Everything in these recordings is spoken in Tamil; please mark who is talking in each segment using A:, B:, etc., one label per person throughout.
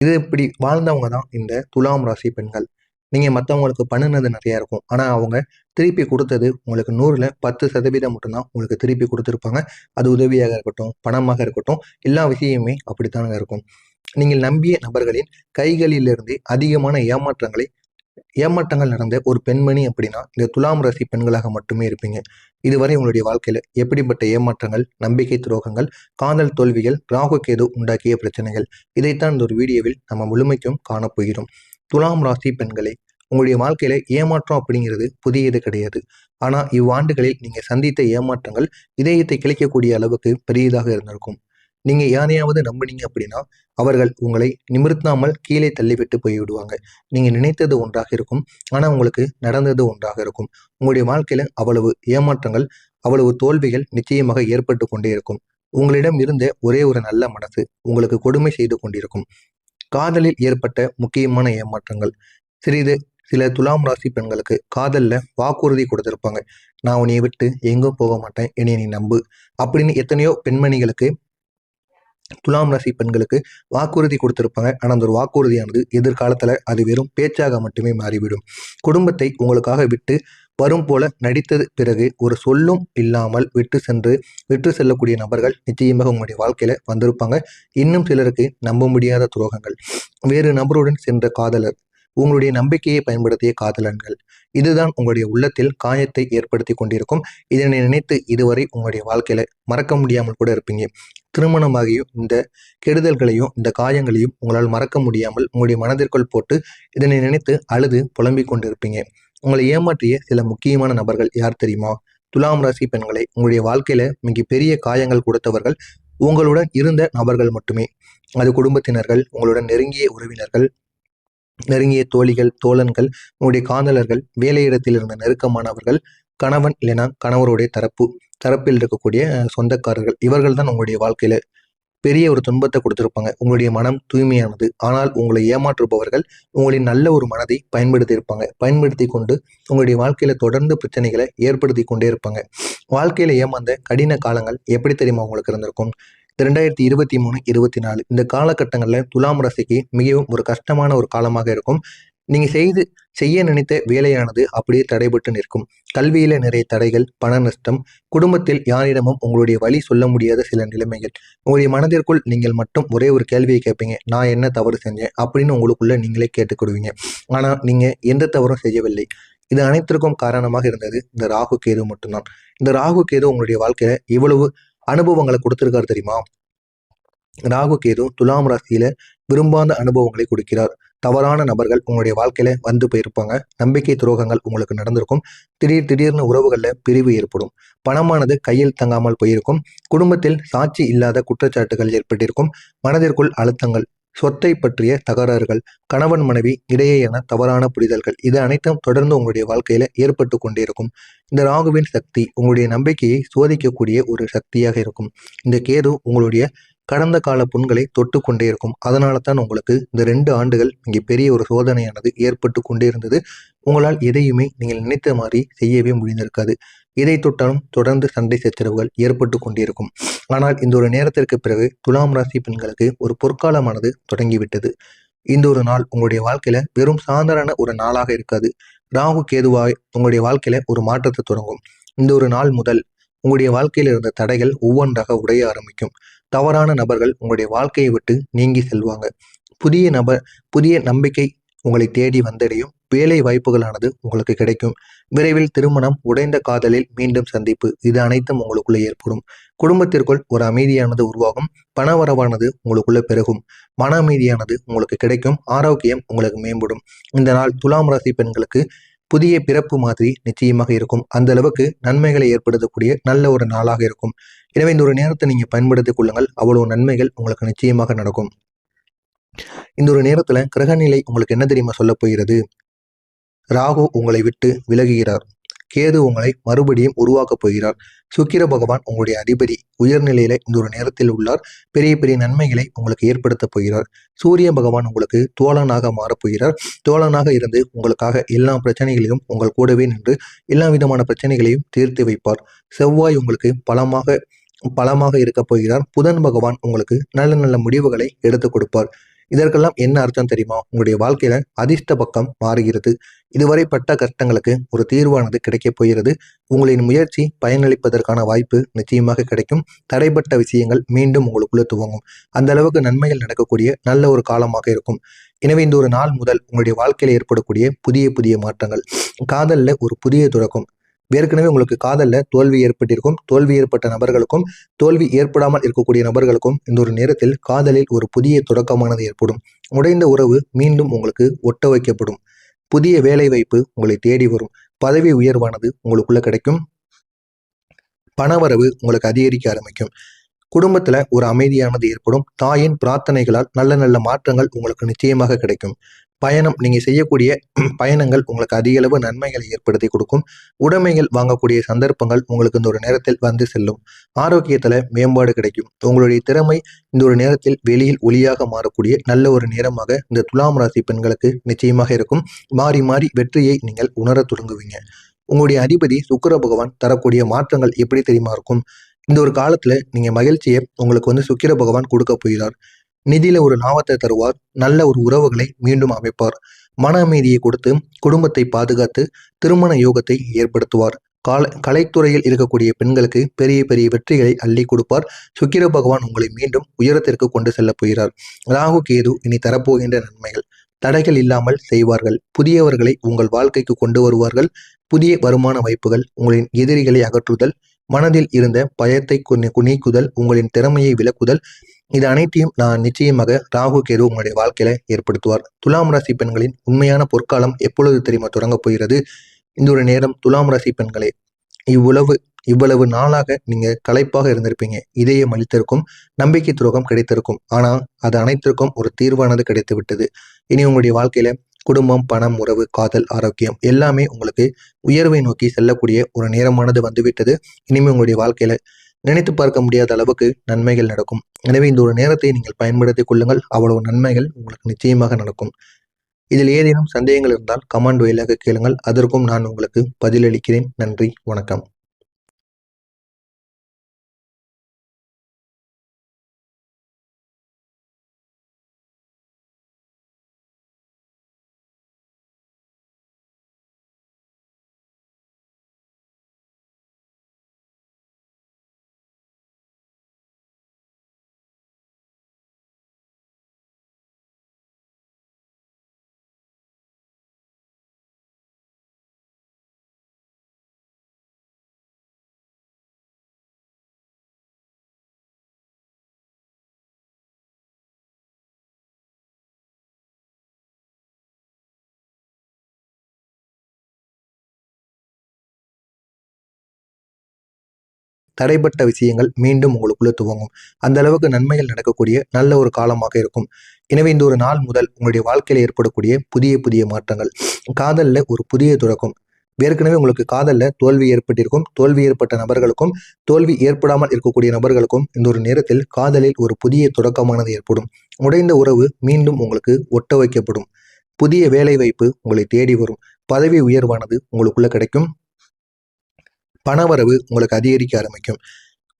A: இது இப்படி வாழ்ந்தவங்க தான் இந்த துலாம் ராசி பெண்கள். நீங்க மத்தவங்களுக்கு பண்ணுனது நெறையா இருக்கும். ஆனா அவங்க திருப்பி குடுத்தது உங்களுக்கு 100ல 10% மட்டும் தான் உங்களுக்கு திருப்பி குடுத்திருப்பாங்க. அது உதவியாக இருக்கட்டும், பணமாக இருக்கட்டும், எல்லா விஷயமுமே அப்படித்தாங்க இருக்கும். நீங்கள் நம்பிய நபர்களின் கைகளிலிருந்து அதிகமான ஏமாற்றங்கள் நடந்த ஒரு பெண்மணி அப்படின்னா, இந்த துலாம் ராசி பெண்களாக மட்டுமே இருப்பீங்க. இதுவரை உங்களுடைய வாழ்க்கையில எப்படிப்பட்ட ஏமாற்றங்கள், நம்பிக்கை துரோகங்கள், காதல் தோல்விகள், ராகு கேது உண்டாக்கிய பிரச்சனைகள், இதைத்தான் இந்த ஒரு வீடியோவில் நம்ம முழுமைக்கும் காணப்போகிறோம். துலாம் ராசி பெண்களே, உங்களுடைய வாழ்க்கையில ஏமாற்றம் அப்படிங்கிறது புதியது கிடையாது. ஆனா இவ்வாண்டுகளில் நீங்க சந்தித்த ஏமாற்றங்கள் இதயத்தை கிளைக்கக்கூடிய அளவுக்கு பெரியதாக இருந்திருக்கும். நீங்க யாரையாவது நம்புனீங்க அப்படின்னா, அவர்கள் உங்களை நிமிர்த்தாமல் கீழே தள்ளிவிட்டு போய்விடுவாங்க. நீங்க நினைத்தது ஒன்றாக இருக்கும். ஆனா உங்களுக்கு நடந்தது ஒன்றாக இருக்கும். உங்களுடைய வாழ்க்கையில அவ்வளவு ஏமாற்றங்கள், அவ்வளவு தோல்விகள் நிச்சயமாக ஏற்பட்டு கொண்டே இருக்கும். உங்களிடம் இருந்த ஒரே ஒரு நல்ல மனசு உங்களுக்கு கொடுமை செய்து கொண்டிருக்கும். காதலில் ஏற்பட்ட முக்கியமான ஏமாற்றங்கள். சிறிது சில துலாம் ராசி பெண்களுக்கு காதல்ல வாக்குறுதி கொடுத்திருப்பாங்க. "நான் உன்னைய விட்டு எங்கும் போக மாட்டேன். என்னைய நீ நம்பு." அப்படின்னு எத்தனையோ பெண்மணிகளுக்கு துலாம் ராசி பெண்களுக்கு வாக்குறுதி கொடுத்திருப்பாங்க. ஆனா அந்த ஒரு வாக்குறுதியானது எதிர்காலத்துல அது வெறும் பேச்சாக மட்டுமே மாறிவிடும். குடும்பத்தை உங்களுக்காக விட்டு வரும் போல நடித்தது பிறகு ஒரு சொல்லும் இல்லாமல் விட்டு செல்லக்கூடிய நபர்கள் நிச்சயமாக உங்களுடைய வாழ்க்கையில வந்திருப்பாங்க. இன்னும் சிலருக்கு நம்ப முடியாத துரோகங்கள். வேறு நபருடன் சென்ற காதலர், உங்களுடைய நம்பிக்கையை பயன்படுத்திய காதலன்கள், இதுதான் உங்களுடைய உள்ளத்தில் காயத்தை ஏற்படுத்தி கொண்டிருக்கும். இதனை நினைத்து இதுவரை உங்களுடைய வாழ்க்கையில மறக்க முடியாமல் கூட இருப்பீங்க. திருமணமாகியும் இந்த கெடுதல்களையும் இந்த காயங்களையும் உங்களால் மறக்க முடியாமல் உங்களுடைய மனதிற்குள் போட்டு இதனை நினைத்து அழுது புலம்பிக் கொண்டிருப்பீங்க. உங்களை ஏமாற்றிய சில முக்கியமான நபர்கள் யார் தெரியுமா? துலாம் ராசி பெண்களை உங்களுடைய வாழ்க்கையில மிகப்பெரிய காயங்கள் கொடுத்தவர்கள் உங்களுடன் இருந்த நபர்கள் மட்டுமே. அது குடும்பத்தினர்கள், உங்களுடன் நெருங்கிய உறவினர்கள், நெருங்கிய தோழிகள், தோழன்கள், உங்களுடைய காதலர்கள், வேலையிடத்தில் இருந்த நெருக்கமானவர்கள், கணவன் இல்லைன்னா கணவருடைய தரப்பில் இருக்கக்கூடிய சொந்தக்காரர்கள், இவர்கள் தான் உங்களுடைய வாழ்க்கையில பெரிய ஒரு துன்பத்தை கொடுத்திருப்பாங்க. உங்களுடைய மனம் தூய்மையானது. ஆனால் உங்களை ஏமாற்றுபவர்கள் உங்களின் நல்ல ஒரு மனதை பயன்படுத்தி இருப்பாங்க. பயன்படுத்தி கொண்டு உங்களுடைய வாழ்க்கையில தொடர்ந்து பிரச்சனைகளை ஏற்படுத்தி கொண்டே இருப்பாங்க. வாழ்க்கையில ஏமாந்த கடின காலங்கள் எப்படி தெரியுமா உங்களுக்கு இருந்திருக்கும்? 2023, 24 இந்த காலகட்டங்கள்ல துலாம் ராசிக்கு மிகவும் ஒரு கஷ்டமான ஒரு காலமாக இருக்கும். நீங்க செய்ய நினைத்த வேலையானது அப்படியே தடைபட்டு நிற்கும். கல்வியில நிறைய தடைகள், பண நஷ்டம், குடும்பத்தில் யாரிடமும் உங்களுடைய வழி சொல்ல முடியாத சில நிலைமைகள். உங்களுடைய மனதிற்குள் நீங்கள் மட்டும் ஒரே ஒரு கேள்வியை கேட்பீங்க. நான் என்ன தவறு செஞ்சேன்? அப்படின்னு உங்களுக்குள்ள நீங்களே கேட்டுக்கிடுவீங்க. ஆனா நீங்க எந்த தவறும் செய்யவில்லை. இது அனைத்திற்கும் காரணமாக இருந்தது இந்த ராகு கேது மட்டும்தான். இந்த ராகு கேது உங்களுடைய வாழ்க்கையில இவ்வளவு அனுபவங்களை கொடுத்திருக்காரு தெரியுமா? ராகு கேது துலாம் ராசியில விரும்பாத அனுபவங்களை கொடுக்கிறார். தவறான நபர்கள் உங்களுடைய வாழ்க்கையில வந்து போயிருப்பாங்க. நம்பிக்கை துரோகங்கள் உங்களுக்கு நடந்திருக்கும். திடீர்னு உறவுகள்ல பிரிவு ஏற்படும். பணமானது கையில் தங்காமல் போயிருக்கும். குடும்பத்தில் சாட்சி இல்லாத குற்றச்சாட்டுகள் ஏற்பட்டிருக்கும். மனதிற்குள் அழுத்தங்கள், சொத்தை பற்றிய தகராறுகள், கணவன் மனைவி இடையேயான தவறான புரிதல்கள், இது அனைத்தும் தொடர்ந்து உங்களுடைய வாழ்க்கையில ஏற்பட்டு கொண்டே இருக்கும். இந்த ராகுவின் சக்தி உங்களுடைய நம்பிக்கையை சோதிக்கக்கூடிய ஒரு சக்தியாக இருக்கும். இந்த கேது உங்களுடைய கடந்த கால புண்களை தொட்டு கொண்டே இருக்கும். அதனால தான் உங்களுக்கு இந்த 2 ஆண்டுகள் இங்கே பெரிய ஒரு சோதனையானது ஏற்பட்டு கொண்டே இருந்தது. உங்களால் எதையுமே நீங்கள் நினைத்த மாதிரி செய்யவே முடிந்திருக்காது. எதை தொட்டாலும் தொடர்ந்து சண்டை சச்சரவுகள் ஏற்பட்டு கொண்டிருக்கும். ஆனால் இந்த ஒரு நேரத்திற்கு பிறகு துலாம் ராசி பெண்களுக்கு ஒரு பொற்காலமானது தொடங்கிவிட்டது. இந்த ஒரு நாள் உங்களுடைய வாழ்க்கையில வெறும் சாதாரண ஒரு நாளாக இருக்காது. ராகு கேதுவாய் உங்களுடைய வாழ்க்கையில ஒரு மாற்றத்தை தொடங்கும். இந்த ஒரு நாள் முதல் உங்களுடைய வாழ்க்கையில் இருந்த தடைகள் ஒவ்வொன்றாக உடைய ஆரம்பிக்கும். தவறான நபர்கள் உங்களுடைய வாழ்க்கையை விட்டு நீங்கி செல்வாங்க. புதிய நம்பிக்கை உங்களை தேடி வந்தடையும். வேலை வாய்ப்புகளானது உங்களுக்கு கிடைக்கும். விரைவில் திருமணம், உடைந்த காதலில் மீண்டும் சந்திப்பு, இது அனைத்தும் உங்களுக்குள்ள ஏற்படும். குடும்பத்திற்குள் ஒரு அமைதியானது உருவாகும். பண வரவானது உங்களுக்குள்ள பெருகும். மன அமைதியானது உங்களுக்கு கிடைக்கும். ஆரோக்கியம் உங்களுக்கு மேம்படும். இந்த நாள் துலாம் ராசி பெண்களுக்கு புதிய பிறப்பு மாதிரி நிச்சயமாக இருக்கும். அந்த அளவுக்கு நன்மைகளை ஏற்படுத்தக்கூடிய நல்ல ஒரு நாளாக இருக்கும். எனவே இந்த ஒரு நேரத்தை நீங்க பயன்படுத்திக் கொள்ளுங்கள். அவ்வளவு நன்மைகள் உங்களுக்கு நிச்சயமாக நடக்கும். இந்த ஒரு நேரத்துல கிரகநிலை உங்களுக்கு என்ன தெரியுமா சொல்ல போகிறது? ராகு உங்களை விட்டு விலகுகிறார். கேது உங்களை மறுபடியும் உருவாக்கப் போகிறார். சுக்கிர பகவான் உங்களுடைய அதிபதி உயர்நிலையில இந்த ஒரு நேரத்தில் உள்ளார். பெரிய பெரிய நன்மைகளை உங்களுக்கு ஏற்படுத்த போகிறார். சூரிய பகவான் உங்களுக்கு தோழனாக மாறப்போகிறார். தோழனாக இருந்து உங்களுக்காக எல்லா பிரச்சனைகளையும் உங்கள் கூடவே நின்று எல்லா விதமான பிரச்சனைகளையும் தீர்த்து வைப்பார். செவ்வாய் உங்களுக்கு பலமாக இருக்க போகிறார். புதன் பகவான் உங்களுக்கு நல்ல நல்ல முடிவுகளை எடுத்துக் கொடுப்பார். இதற்கெல்லாம் என்ன அர்த்தம் தெரியுமா? உங்களுடைய வாழ்க்கையில அதிர்ஷ்ட பக்கம் மாறுகிறது. இதுவரை பட்ட கஷ்டங்களுக்கு ஒரு தீர்வானது கிடைக்கப் போகிறது. உங்களின் முயற்சி பயனளிப்பதற்கான வாய்ப்பு நிச்சயமாக கிடைக்கும். தடைப்பட்ட விஷயங்கள் மீண்டும் உங்களுக்குள்ள துவங்கும். அந்த அளவுக்கு நன்மைகள் நடக்கக்கூடிய நல்ல ஒரு காலமாக இருக்கும். எனவே இந்த ஒரு நாள் முதல் உங்களுடைய வாழ்க்கையில் ஏற்படக்கூடிய புதிய புதிய மாற்றங்கள், காதல்ல ஒரு புதிய தொடக்கம். ஏற்கனவே உங்களுக்கு காதல்ல தோல்வி ஏற்பட்டிருக்கும். தோல்வி ஏற்பட்ட நபர்களுக்கும், தோல்வி ஏற்படாமல் இருக்கக்கூடிய நபர்களுக்கும் இந்த ஒரு நேரத்தில் காதலில் ஒரு புதிய தொடக்கமானது ஏற்படும். உடைந்த உறவு மீண்டும் உங்களுக்கு ஒட்ட வைக்கப்படும். புதிய வேலை வாய்ப்பு உங்களை தேடி வரும். பதவி உயர்வானது உங்களுக்குள்ள கிடைக்கும். பணவரவு உங்களுக்கு அதிகரிக்க ஆரம்பிக்கும். குடும்பத்துல ஒரு அமைதியானது ஏற்படும். தாயின் பிரார்த்தனைகளால் நல்ல நல்ல மாற்றங்கள் உங்களுக்கு நிச்சயமாக கிடைக்கும். பயணம், நீங்க செய்யக்கூடிய பயணங்கள் உங்களுக்கு அதிக அளவு நன்மைகளை ஏற்படுத்தி கொடுக்கும். உடைமைகள் வாங்கக்கூடிய சந்தர்ப்பங்கள் உங்களுக்கு இந்த ஒரு நேரத்தில் வந்து செல்லும். ஆரோக்கியத்துல மேம்பாடு கிடைக்கும். உங்களுடைய திறமை இந்த ஒரு நேரத்தில் வெளியில் ஒளியாக மாறக்கூடிய நல்ல ஒரு நேரமாக இந்த துலாம் ராசி பெண்களுக்கு நிச்சயமாக இருக்கும். மாறி மாறி வெற்றியை நீங்கள் உணரத் தொடங்குவீங்க. உங்களுடைய அதிபதி சுக்கிர பகவான் தரக்கூடிய மாற்றங்கள் எப்படி தெரியுமா இருக்கும்? இந்த ஒரு காலத்துல நீங்க மகிழ்ச்சியை உங்களுக்கு சுக்கிர பகவான் கொடுக்க போகிறார். நிதியில ஒரு லாபத்தை தருவார். நல்ல ஒரு உறவுகளை மீண்டும் அமைப்பார். மன அமைதியை கொடுத்து குடும்பத்தை பாதுகாத்து திருமண யோகத்தை ஏற்படுத்துவார். கலைத்துறையில் இருக்கக்கூடிய பெண்களுக்கு பெரிய பெரிய வெற்றிகளை அள்ளி கொடுப்பார். சுக்கிர பகவான் உங்களை மீண்டும் உயரத்திற்கு கொண்டு செல்ல போகிறார். ராகு கேது இனி தரப்போகின்ற நன்மைகள், தடைகள் இல்லாமல் செய்வார்கள். புதியவர்களை உங்கள் வாழ்க்கைக்கு கொண்டு வருவார்கள். புதிய வருமான வாய்ப்புகள், உங்களின் எதிரிகளை அகற்றுதல், மனதில் இருந்த பயத்தை நீக்குதல், உங்களின் திறமையை விளக்குதல், இது அனைத்தையும் நான் நிச்சயமாக ராகு கேது உங்களுடைய வாழ்க்கையில ஏற்படுத்துவார். துலாம் ராசி பெண்களின் உண்மையான பொற்காலம் எப்பொழுது தெரியுமா தொடங்க போகிறது? இந்த ஒரு நேரம் துலாம் ராசி பெண்களே, இவ்வளவு இவ்வளவு நாளாக நீங்க களைப்பாக இருந்திருப்பீங்க. இதயம் அளித்திருக்கும். நம்பிக்கை துரோகம் கிடைத்திருக்கும். ஆனா அது அனைத்திற்கும் ஒரு தீர்வானது கிடைத்து விட்டது. இனி உங்களுடைய வாழ்க்கையில குடும்பம், பணம், உறவு, காதல், ஆரோக்கியம் எல்லாமே உங்களுக்கு உயர்வை நோக்கி செல்லக்கூடிய ஒரு நேரமானது வந்துவிட்டது. இனிமே உங்களுடைய வாழ்க்கையில நினைத்து பார்க்க முடியாத அளவுக்கு நன்மைகள் நடக்கும். எனவே இந்த ஒரு நேரத்தை நீங்கள் பயன்படுத்திக் கொள்ளுங்கள். அவ்வளவு நன்மைகள் உங்களுக்கு நிச்சயமாக நடக்கும். இதில் ஏதேனும் சந்தேகங்கள் இருந்தால் கமெண்ட் வாயிலாக கேளுங்கள். அதற்கும் நான் உங்களுக்கு பதிலளிக்கிறேன். நன்றி, வணக்கம். தடைப்பட்ட விஷயங்கள் மீண்டும் உங்களுக்குள்ள துவங்கும். அந்த அளவுக்கு நன்மைகள் நடக்கக்கூடிய நல்ல ஒரு காலமாக இருக்கும். எனவே இந்த ஒரு நாள் முதல் உங்களுடைய வாழ்க்கையில ஏற்படக்கூடிய புதிய புதிய மாற்றங்கள், காதல்ல ஒரு புதிய தொடக்கம். ஏற்கனவே உங்களுக்கு காதல்ல தோல்வி ஏற்பட்டிருக்கும். தோல்வி ஏற்பட்ட நபர்களுக்கும், தோல்வி ஏற்படாமல் இருக்கக்கூடிய நபர்களுக்கும் இந்த ஒரு நேரத்தில் காதலில் ஒரு புதிய தொடக்கமானது ஏற்படும். உடைந்த உறவு மீண்டும் உங்களுக்கு ஒட்ட வைக்கப்படும். புதிய வேலை வாய்ப்பு உங்களை தேடி வரும். பதவி உயர்வானது உங்களுக்குள்ள கிடைக்கும். பணவரவு உங்களுக்கு அதிகரிக்க ஆரம்பிக்கும்.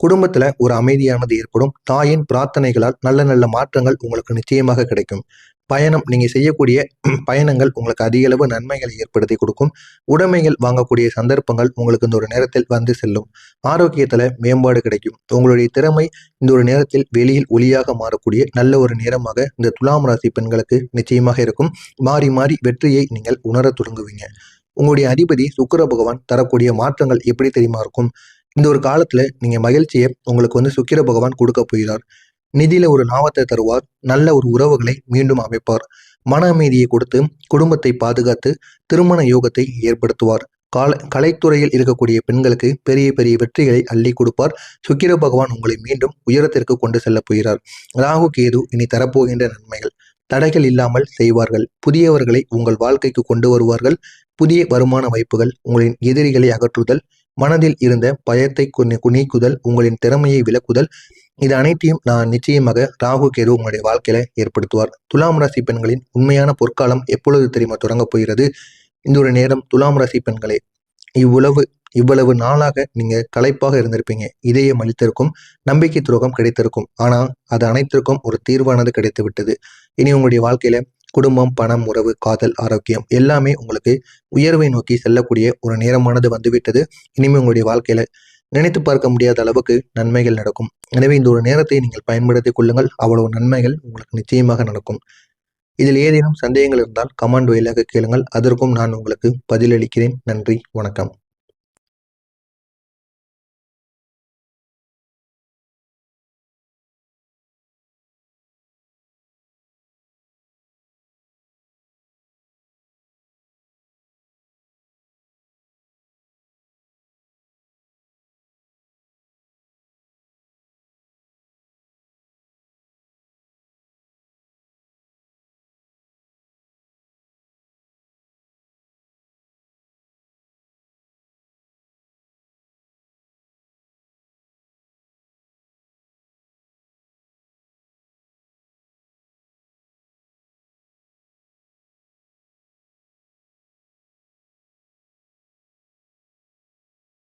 A: குடும்பத்துல ஒரு அமைதியானது ஏற்படும். தாயின் பிரார்த்தனைகளால் நல்ல நல்ல மாற்றங்கள் உங்களுக்கு நிச்சயமாக கிடைக்கும். பயணம், நீங்க செய்யக்கூடிய பயணங்கள் உங்களுக்கு அதிக அளவு நன்மைகளை ஏற்படுத்தி கொடுக்கும். உடைமைகள் வாங்கக்கூடிய சந்தர்ப்பங்கள் உங்களுக்கு இந்த ஒரு நேரத்தில் வந்து செல்லும். ஆரோக்கியத்துல மேம்பாடு கிடைக்கும். உங்களுடைய திறமை இந்த ஒரு நேரத்தில் வெளியில் ஒளியாக மாறக்கூடிய நல்ல ஒரு நேரமாக இந்த துலாம் ராசி பெண்களுக்கு நிச்சயமாக இருக்கும். மாறி மாறி வெற்றியை நீங்கள் உணரத் தொடங்குவீங்க. உங்களுடைய அதிபதி சுக்கிர பகவான் தரக்கூடிய மாற்றங்கள் எப்படி தெரியுமா இருக்கும்? இந்த ஒரு காலத்துல நீங்க மகிழ்ச்சியை உங்களுக்கு சுக்கிர பகவான் கொடுக்க போகிறார். நிதியில ஒரு லாபத்தை தருவார். நல்ல ஒரு உறவுகளை மீண்டும் அமைப்பார். மன அமைதியை கொடுத்து குடும்பத்தை பாதுகாத்து திருமண யோகத்தை ஏற்படுத்துவார். கலைத்துறையில் இருக்கக்கூடிய பெண்களுக்கு பெரிய பெரிய வெற்றிகளை அள்ளி கொடுப்பார். சுக்கிர பகவான் உங்களை மீண்டும் உயரத்திற்கு கொண்டு செல்ல போகிறார். ராகு கேது இனி தரப்போகின்ற நன்மைகள், தடைகள் இல்லாமல் செய்வார்கள். புதியவர்களை உங்கள் வாழ்க்கைக்கு கொண்டு வருவார்கள். புதிய வருமான வாய்ப்புகள், உங்களின் எதிரிகளை அகற்றுதல், மனதில் இருந்த பயத்தை நீக்குதல், உங்களின் திறமையை விளக்குதல், இது அனைத்தையும் நான் நிச்சயமாக ராகு கேது உங்களுடைய வாழ்க்கையில ஏற்படுத்துவார். துலாம் ராசி பெண்களின் உண்மையான பொற்காலம் எப்பொழுது தெரியுமா தொடங்க போகிறது? இந்த ஒரு நேரம் துலாம் ராசி பெண்களே, இவ்வளவு இவ்வளவு நாளாக நீங்க களைப்பாக இருந்திருப்பீங்க. இதயம் அளித்திருக்கும். நம்பிக்கை துரோகம் கிடைத்திருக்கும். ஆனா அது அனைத்திற்கும் ஒரு தீர்வானது கிடைத்து விட்டது. இனி உங்களுடைய வாழ்க்கையில குடும்பம், பணம், உறவு, காதல், ஆரோக்கியம் எல்லாமே உங்களுக்கு உயர்வை நோக்கி செல்லக்கூடிய ஒரு நேரமானது வந்துவிட்டது. இனிமே உங்களுடைய வாழ்க்கையில நினைத்து பார்க்க முடியாத அளவுக்கு நன்மைகள் நடக்கும். எனவே இந்த ஒரு நேரத்தை நீங்கள் பயன்படுத்திக் கொள்ளுங்கள். அவ்வளவு நன்மைகள் உங்களுக்கு நிச்சயமாக நடக்கும். இதில் ஏதேனும் சந்தேகங்கள் இருந்தால் கமெண்ட் வாயிலாக கேளுங்கள். அதற்கும் நான் உங்களுக்கு பதிலளிக்கிறேன். நன்றி, வணக்கம்.